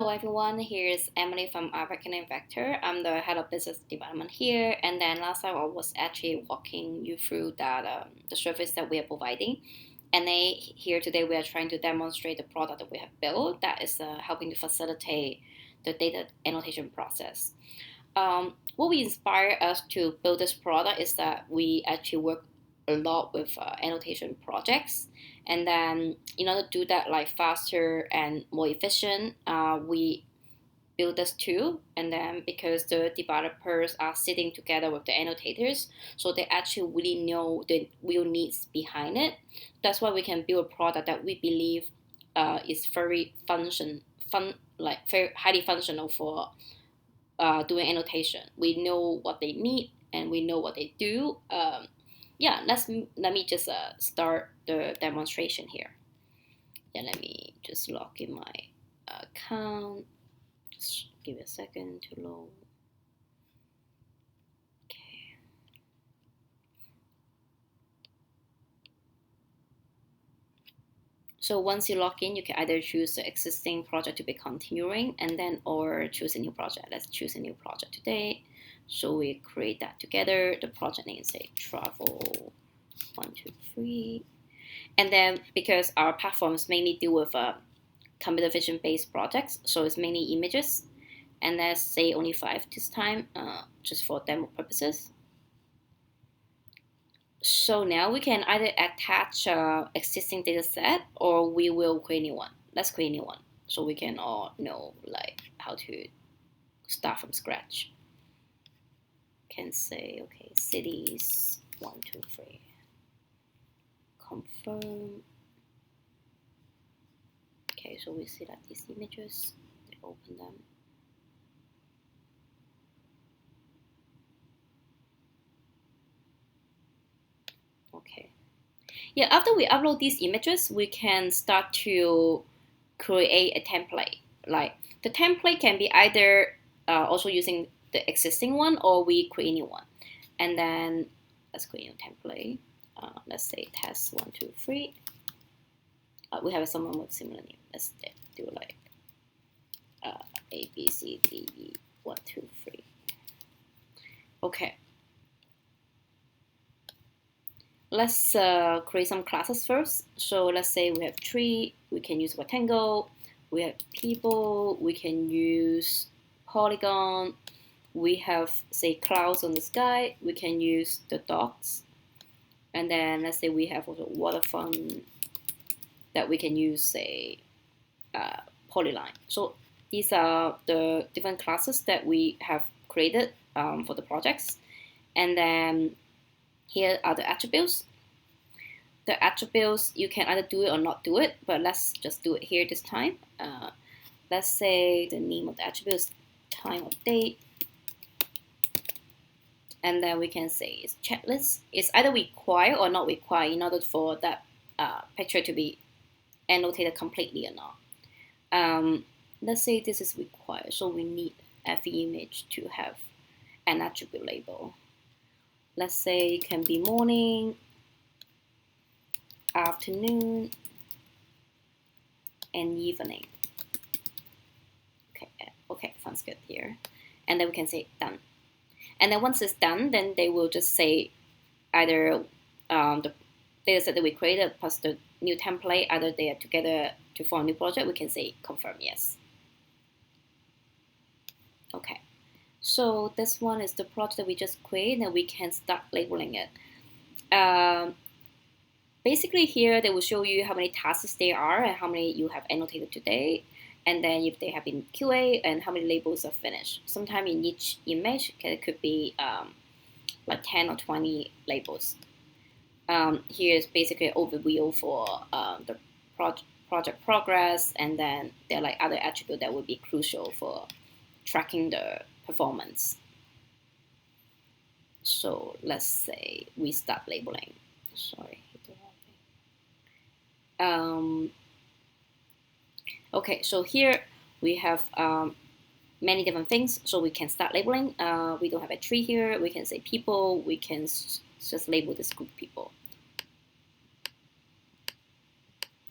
Hello everyone, here's Emily from Reckoning Vector. I'm the head of business development here. And then last time I was actually walking you through that the service that we are providing. And then here today we are trying to demonstrate the product that we have built that is helping to facilitate the data annotation process. What we inspire us to build this product is that we actually work a lot with annotation projects, and then in order to do that like faster and more efficient, we build this tool. And then because the developers are sitting together with the annotators, so they actually really know the real needs behind it. That's why we can build a product that we believe is very very highly functional for doing annotation. We know what they need and we know what they do. Yeah, let me just start the demonstration here. Yeah, let me just log in my account. Just give it a second to load. Okay. So once you log in, you can either choose the existing project to be continuing and then or choose a new project. Let's choose a new project today. So we create that together. The project name say travel 123. And then because our platforms mainly deal with computer vision based projects, so it's mainly images, and let's say only 5 this time, just for demo purposes. So now we can either attach existing data set or we will create a new one. Let's create a new one so we can all know like how to start from scratch. Can say, okay, cities 123. Confirm. Okay, so we select these images, they open them. Okay. Yeah, after we upload these images, we can start to create a template. Like the template can be either also using the existing one or we create a new one. And then let's create a new template. Let's say test 123. We have someone with similar name. Let's do like A, B, C, D, E, 1, 2, 3. Okay. Let's create some classes first. So let's say we have tree, we can use rectangle. We have people, we can use polygon. We have, say, clouds on the sky, we can use the dots. And then let's say we have also waterfront that we can use, say, polyline. So these are the different classes that we have created for the projects. And then here are the attributes. The attributes, you can either do it or not do it, but let's just do it here this time. Let's say the name of the attribute is time of date. And then we can say it's checklist. It's either required or not required in order for that picture to be annotated completely or not. Let's say this is required, so we need every image to have an attribute label. Let's say it can be morning, afternoon, and evening. Okay, sounds good here. And then we can say done. And then once it's done, then they will just say either the data set that we created plus the new template, either they are together to form a new project, we can say confirm yes. Okay, so this one is the project that we just created and we can start labeling it. Basically here they will show you how many tasks there are and how many you have annotated today, and then if they have been QA and how many labels are finished. Sometimes in each image it could be like 10 or 20 labels. Here is basically an overview for the project progress, and then there are like other attributes that would be crucial for tracking the performance. So let's say we start labeling. Sorry. Okay, so here we have many different things, so we can start labeling. We don't have a tree here. We can say people. We can just label this group people.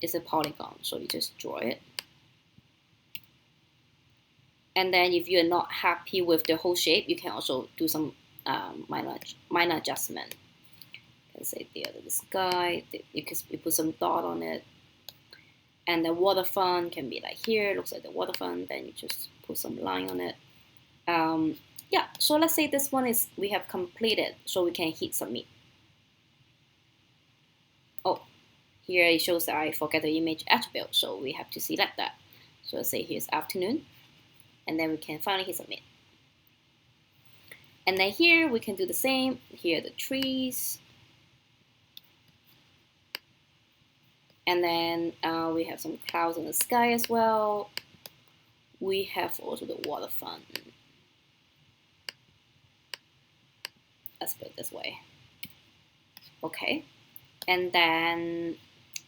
It's a polygon, so you just draw it. And then if you're not happy with the whole shape, you can also do some minor adjustment. Let's say the sky, you put some dot on it. And the waterfront can be like here, it looks like the waterfront, then you just put some line on it. Yeah, so let's say this one is we have completed, so we can hit submit. Oh, here it shows that I forget the image attribute, so we have to select that. So let's say here's afternoon, and then we can finally hit submit. And then here we can do the same. Here are the trees. And then we have some clouds in the sky as well. We have also the waterfront. Let's put it this way. Okay. And then,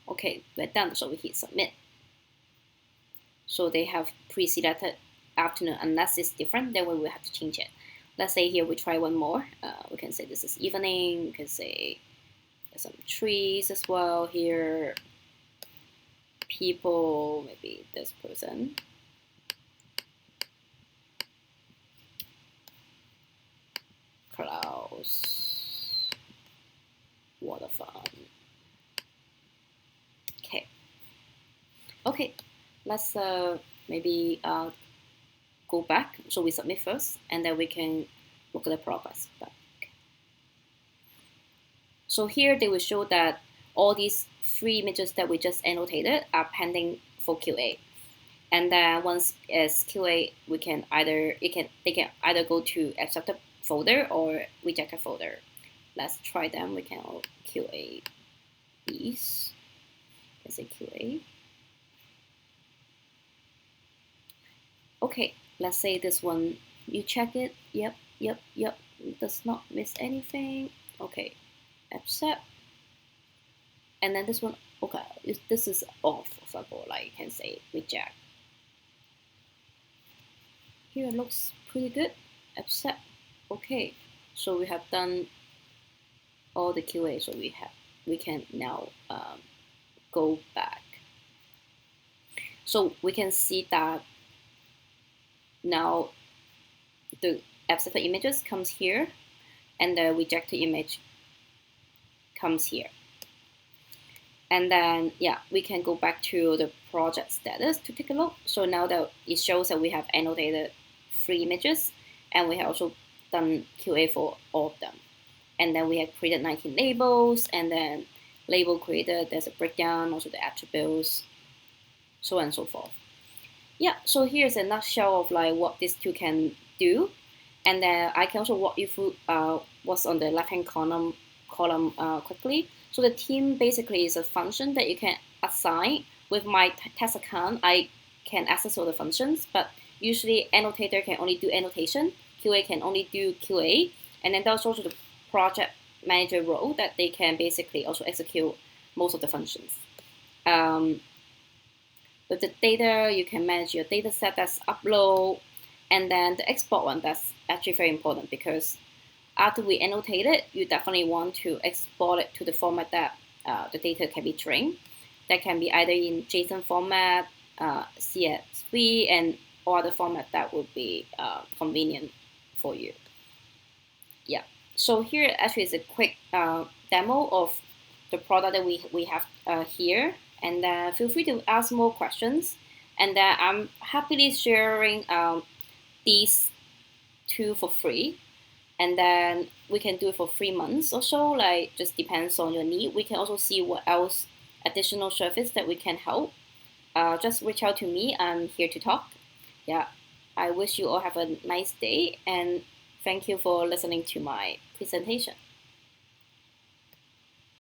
okay, we're done. So we hit submit. So they have pre-selected afternoon. Unless it's different, then we will have to change it. Let's say here we try one more. We can say this is evening. We can say there's some trees as well here. People, maybe this person. Clouds. Waterfront. Okay. Okay. Let's maybe go back. So we submit first, and then we can look at the progress back. So here they will show that all these 3 images that we just annotated are pending for QA. And then once it's QA, they can either go to accepted folder or rejected folder. Let's try them. We can QA these. Let's say QA. Okay, let's say this one, you check it. Yep. Does not miss anything. Okay, accept. And then this one, okay, this is off, for example, like you can say reject. Here it looks pretty good. Accept. Okay, so we have done all the QA. So we can now go back. So we can see that now the accepted images comes here, and the rejected image comes here. And then, yeah, we can go back to the project status to take a look. So now that it shows that we have annotated 3 images, and we have also done QA for all of them. And then we have created 19 labels, and then label created, there's a breakdown, also the attributes, so on and so forth. Yeah, so here's a nutshell of like what this tool can do. And then I can also walk you through what's on the left-hand column quickly. So the team basically is a function that you can assign. With my test account, I can access all the functions, but usually annotator can only do annotation, QA can only do QA, and then there's also the project manager role that they can basically also execute most of the functions. With the data, you can manage your data set that's upload, and then the export one, that's actually very important because after we annotate it, you definitely want to export it to the format that the data can be trained. That can be either in JSON format, CSV, and or other format that would be convenient for you. Yeah, so here actually is a quick demo of the product that we have here. And feel free to ask more questions. And I'm happily sharing these 2 for free. And then we can do it for 3 months or so, like just depends on your need. We can also see what else additional service that we can help. Just reach out to me. I'm here to talk. Yeah, I wish you all have a nice day, and thank you for listening to my presentation.